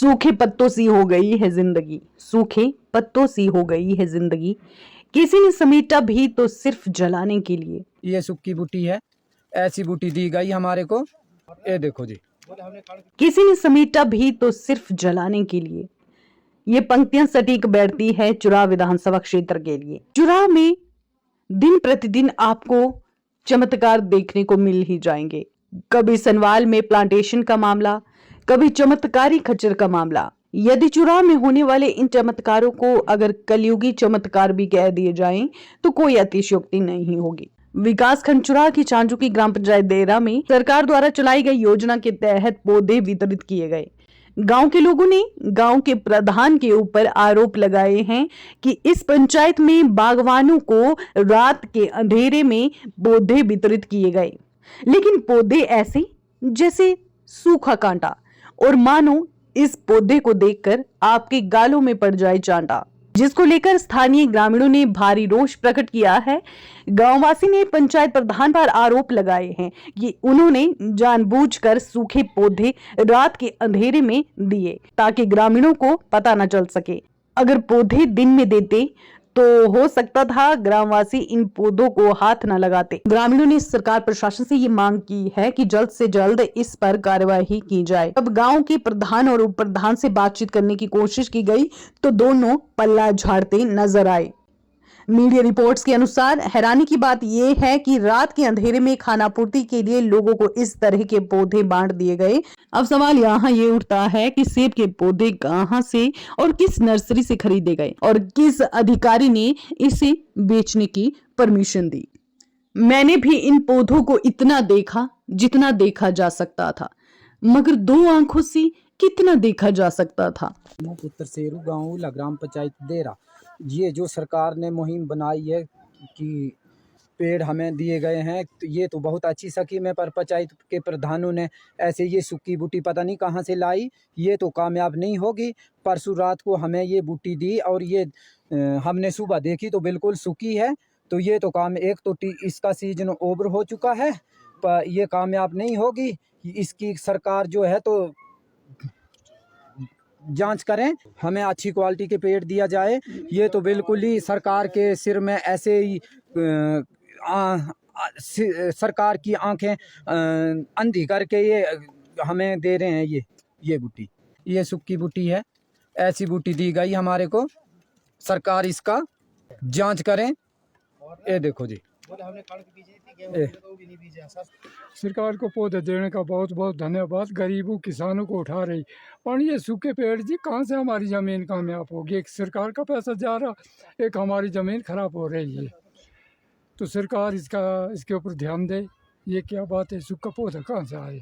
सूखे पत्तों सी हो गई है जिंदगी, सूखे पत्तों सी हो गई है जिंदगी, किसी ने समेटा भी तो सिर्फ जलाने के लिए। ये सूखी बूटी है, ऐसी बूटी दी गई हमारे को। ये देखो जी, किसी ने समेटा भी तो सिर्फ जलाने के लिए। ये पंक्तियां सटीक बैठती है चुराह विधानसभा क्षेत्र के लिए। चुराह में दिन प्रतिदिन आपको चमत्कार देखने को मिल ही जाएंगे। कभी सनवाल में प्लांटेशन का मामला, कभी चमत्कारी खच्चर का मामला। यदि चुराह में होने वाले इन चमत्कारों को अगर कलयुगी चमत्कार भी कह दिए जाएं तो कोई अतिशयोक्ति नहीं होगी। विकासखंड चुराह की चांचुकी ग्राम पंचायत देरा में सरकार द्वारा चलाई गई योजना के तहत पौधे वितरित किए गए। गांव के लोगों ने गांव के प्रधान के ऊपर आरोप लगाए हैं कि इस पंचायत में बागवानों को रात के अंधेरे में पौधे वितरित किए गए, लेकिन पौधे ऐसे जैसे सूखा कांटा, और मानो इस पौधे को देखकर आपके गालों में पड़ जाए चांटा, जिसको लेकर स्थानीय ग्रामीणों ने भारी रोष प्रकट किया है। गांववासी ने पंचायत प्रधान पर आरोप लगाए हैं कि उन्होंने जानबूझकर सूखे पौधे रात के अंधेरे में दिए ताकि ग्रामीणों को पता न चल सके। अगर पौधे दिन में देते तो हो सकता था ग्रामवासी इन पौधों को हाथ न लगाते। ग्रामीणों ने सरकार प्रशासन से ये मांग की है कि जल्द से जल्द इस पर कार्यवाही की जाए। अब गांव के प्रधान और उप प्रधान से बातचीत करने की कोशिश की गई तो दोनों पल्ला झाड़ते नजर आए। मीडिया रिपोर्ट्स के अनुसार हैरानी की बात यह है कि रात के अंधेरे में खानापूर्ति के लिए लोगों को इस तरह के पौधे बांट दिए गए। अब सवाल यहाँ ये उठता है कि सेब के पौधे कहाँ से और किस नर्सरी से खरीदे गए और किस अधिकारी ने इसे बेचने की परमिशन दी। मैंने भी इन पौधों को इतना देखा जितना देखा जा सकता था, मगर दो आंखों से कितना देखा जा सकता था। पुत्र सेरू गाँव ग्राम पंचायत देरा, ये जो सरकार ने मुहिम बनाई है कि पेड़ हमें दिए गए हैं, तो ये तो बहुत अच्छी स्कीम है, पर पंचायत के प्रधानों ने ऐसे ये सूखी बूटी पता नहीं कहाँ से लाई, ये तो कामयाब नहीं होगी। परसों रात को हमें ये बूटी दी और ये हमने सुबह देखी तो बिल्कुल सूखी है। तो ये तो काम, एक तो इसका सीजन ओवर हो चुका है, पर ये कामयाब नहीं होगी। इसकी सरकार जो है तो जांच करें, हमें अच्छी क्वालिटी के पेड़ दिया जाए। ये तो बिल्कुल ही सरकार के सिर में ऐसे ही सरकार की आंखें अंधी करके ये हमें दे रहे हैं। ये बूटी, ये सूखी बूटी है, ऐसी बूटी दी गई हमारे को। सरकार इसका जांच करें। ये देखो जी, सरकार को पौधे देने का बहुत बहुत धन्यवाद। गरीबों किसानों को उठा रही, और ये सूखे पेड़ जी कहाँ से हमारी ज़मीन कामयाब होगी। एक सरकार का पैसा जा रहा, एक हमारी ज़मीन खराब हो रही है। तो सरकार इसके ऊपर ध्यान दे। ये क्या बात है, सूखा पौधा कहाँ से आए।